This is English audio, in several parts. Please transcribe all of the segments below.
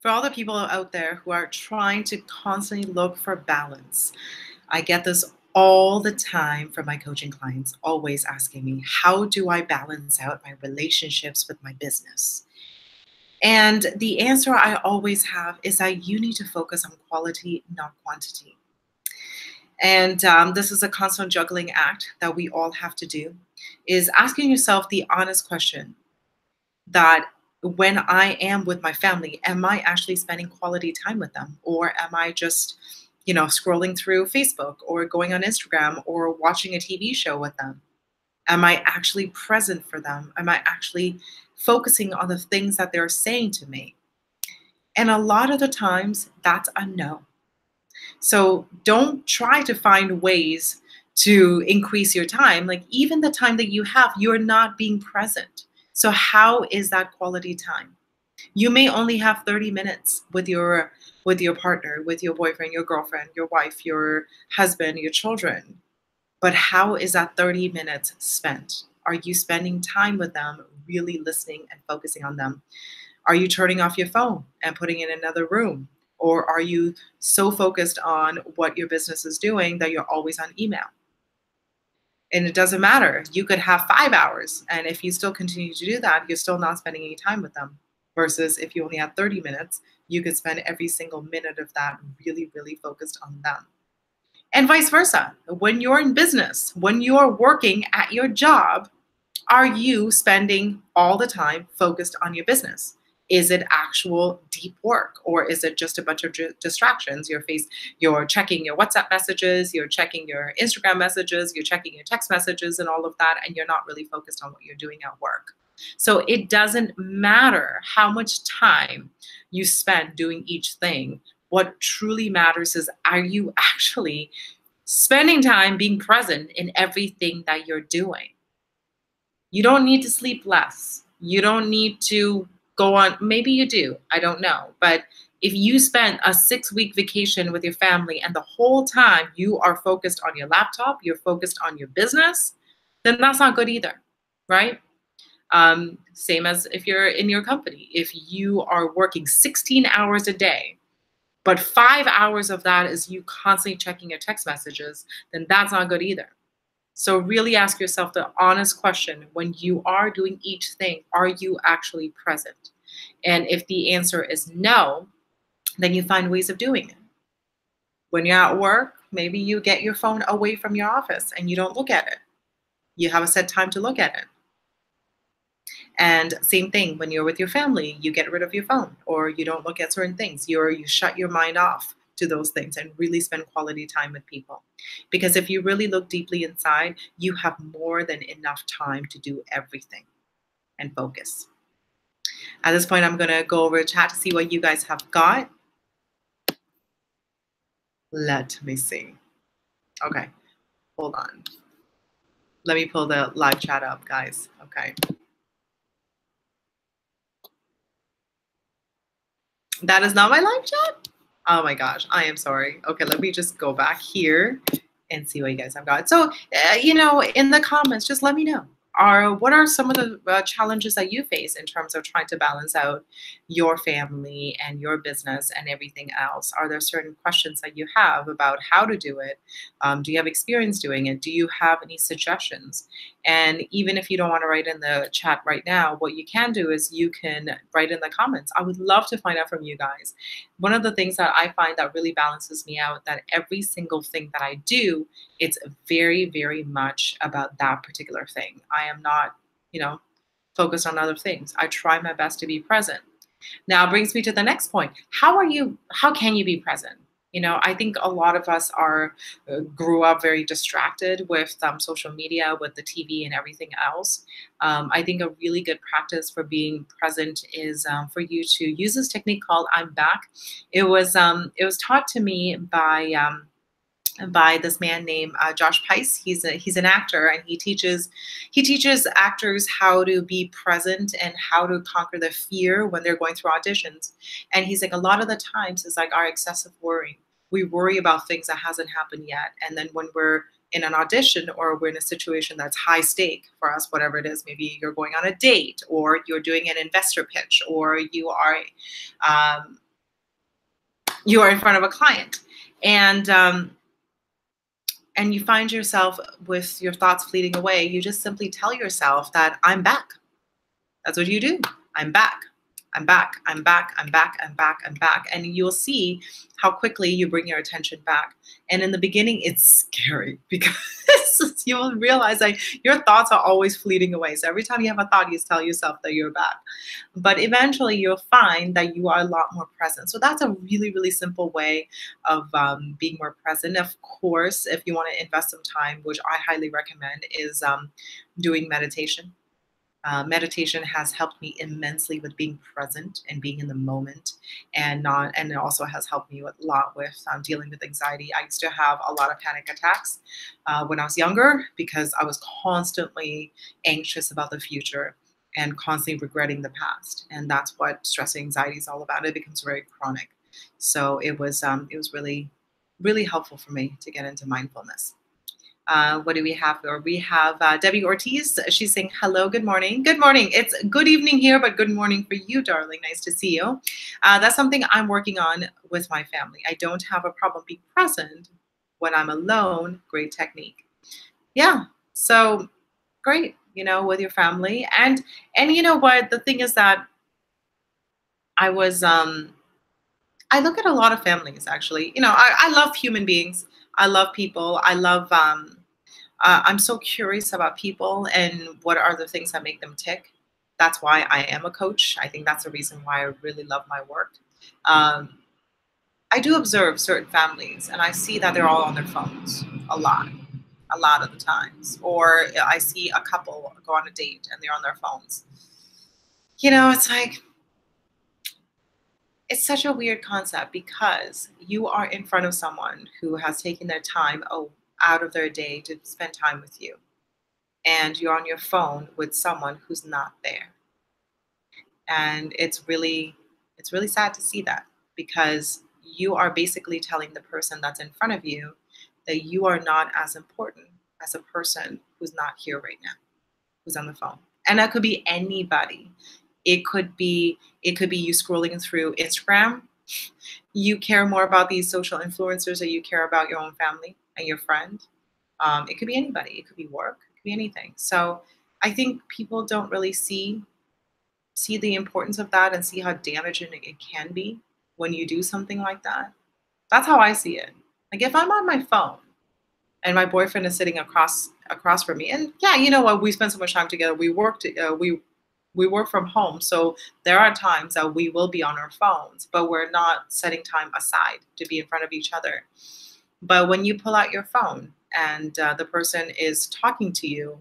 For all the people out there who are trying to constantly look for balance, I get this all the time from my coaching clients, always asking me, how do I balance out my relationships with my business? And the answer I always have is that you need to focus on quality, not quantity. And this is a constant juggling act that we all have to do, is asking yourself the honest question that when I am with my family, am I actually spending quality time with them? Or am I just, scrolling through Facebook or going on Instagram or watching a TV show with them? Am I actually present for them? Am I actually focusing on the things that they're saying to me? And a lot of the times, that's a no. So don't try to find ways to increase your time. Like even the time that you have, you're not being present. So how is that quality time? You may only have 30 minutes with your partner, with your boyfriend, your girlfriend, your wife, your husband, your children. But how is that 30 minutes spent? Are you spending time with them, really listening and focusing on them? Are you turning off your phone and putting it in another room? Or are you so focused on what your business is doing that you're always on email? And it doesn't matter. You could have 5 hours. And if you still continue to do that, you're still not spending any time with them. Versus if you only have 30 minutes, you could spend every single minute of that really, really focused on them. And vice versa. When you're in business, when you're working at your job, are you spending all the time focused on your business? Is it actual deep work or is it just a bunch of distractions? You're checking your WhatsApp messages, you're checking your Instagram messages, you're checking your text messages and all of that, and you're not really focused on what you're doing at work. So it doesn't matter how much time you spend doing each thing. What truly matters is, are you actually spending time being present in everything that you're doing? You don't need to sleep less. You don't need to go on, maybe you do, I don't know. But if you spend a 6-week vacation with your family and the whole time you are focused on your laptop, you're focused on your business, then that's not good either, right? Same as if you're in your company. If you are working 16 hours a day, but 5 hours of that is you constantly checking your text messages, then that's not good either. So really ask yourself the honest question, when you are doing each thing, are you actually present? And if the answer is no, then you find ways of doing it. When you're at work, maybe you get your phone away from your office and you don't look at it. You have a set time to look at it. And same thing, when you're with your family, you get rid of your phone or you don't look at certain things. You shut your mind off to those things and really spend quality time with people. Because if you really look deeply inside, you have more than enough time to do everything and focus. At this point, I'm going to go over chat to see what you guys have got. Let me see. Okay, hold on. Let me pull the live chat up, guys. Okay. That is not my live chat? Oh my gosh, I am sorry. Okay, let me just go back here and see what you guys have got. So, in the comments, just let me know. What are some of the challenges that you face in terms of trying to balance out your family and your business and everything else? Are there certain questions that you have about how to do it? Do you have experience doing it? Do you have any suggestions? And even if you don't want to write in the chat right now, what you can do is you can write in the comments. I would love to find out from you guys. One of the things that I find that really balances me out, that every single thing that I do, it's very, very much about that particular thing. I am not, focused on other things. I try my best to be present. Now it brings me to the next point. How can you be present? I think a lot of us grew up very distracted with social media, with the TV and everything else. I think a really good practice for being present is for you to use this technique called "I'm back." It was taught to me by this man named Josh Pais. He's an actor, and he teaches actors how to be present and how to conquer the fear when they're going through auditions. And he's like, a lot of the times it's like our excessive worry. We worry about things that hasn't happened yet, and then when we're in an audition or we're in a situation that's high stake for us, whatever it is, maybe you're going on a date or you're doing an investor pitch or you are you are in front of a client, and you find yourself with your thoughts fleeting away, you just simply tell yourself that I'm back. That's what you do. I'm back. I'm back. I'm back. I'm back. I'm back. I'm back. And you'll see how quickly you bring your attention back. And in the beginning, it's scary because you'll realize that your thoughts are always fleeting away. So every time you have a thought, you tell yourself that you're back. But eventually, you'll find that you are a lot more present. So that's a really, really simple way of being more present. Of course, if you want to invest some time, which I highly recommend, is doing meditation. Meditation has helped me immensely with being present and being in the moment, and it also has helped me a lot with dealing with anxiety. I used to have a lot of panic attacks when I was younger because I was constantly anxious about the future and constantly regretting the past, and that's what stress and anxiety is all about. It becomes very chronic. So it was really, really helpful for me to get into mindfulness. What do we have here? We have Debbie Ortiz. She's saying, hello, good morning. Good morning. It's good evening here, but good morning for you, darling. Nice to see you. That's something I'm working on with my family. I don't have a problem being present when I'm alone. Great technique. Yeah. So great, with your family. And you know what? The thing is that I was, I look at a lot of families, actually. I love human beings. I love people. I love, I'm so curious about people and what are the things that make them tick. That's why I am a coach. I think that's the reason why I really love my work. I do observe certain families, and I see that they're all on their phones a lot of the times. Or I see a couple go on a date and they're on their phones. It's like, it's such a weird concept because you are in front of someone who has taken their time out of their day to spend time with you. And you're on your phone with someone who's not there. And it's really sad to see that, because you are basically telling the person that's in front of you that you are not as important as a person who's not here right now, who's on the phone. And that could be anybody. It could be you scrolling through Instagram. You care more about these social influencers than you care about your own family and your friend. It could be anybody. It could be work. It could be anything. So I think people don't really see the importance of that and see how damaging it can be when you do something like that. That's how I see it. Like, if I'm on my phone and my boyfriend is sitting across from me, and yeah, you know what? We spend so much time together. We work from home, so there are times that we will be on our phones, but we're not setting time aside to be in front of each other. But when you pull out your phone and the person is talking to you,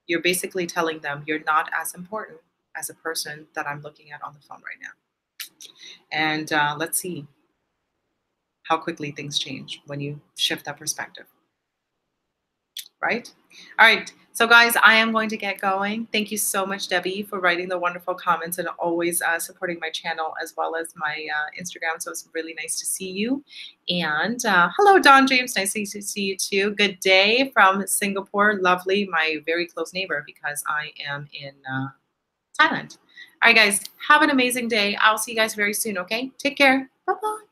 you're basically telling them you're not as important as a person that I'm looking at on the phone right now. And let's see how quickly things change when you shift that perspective. Right? All right. So guys, I am going to get going. Thank you so much, Debbie, for writing the wonderful comments and always supporting my channel as well as my Instagram. So it's really nice to see you. And hello, Don James. Nice to see you too. Good day from Singapore. Lovely. My very close neighbor, because I am in Thailand. All right, guys. Have an amazing day. I'll see you guys very soon, okay? Take care. Bye-bye.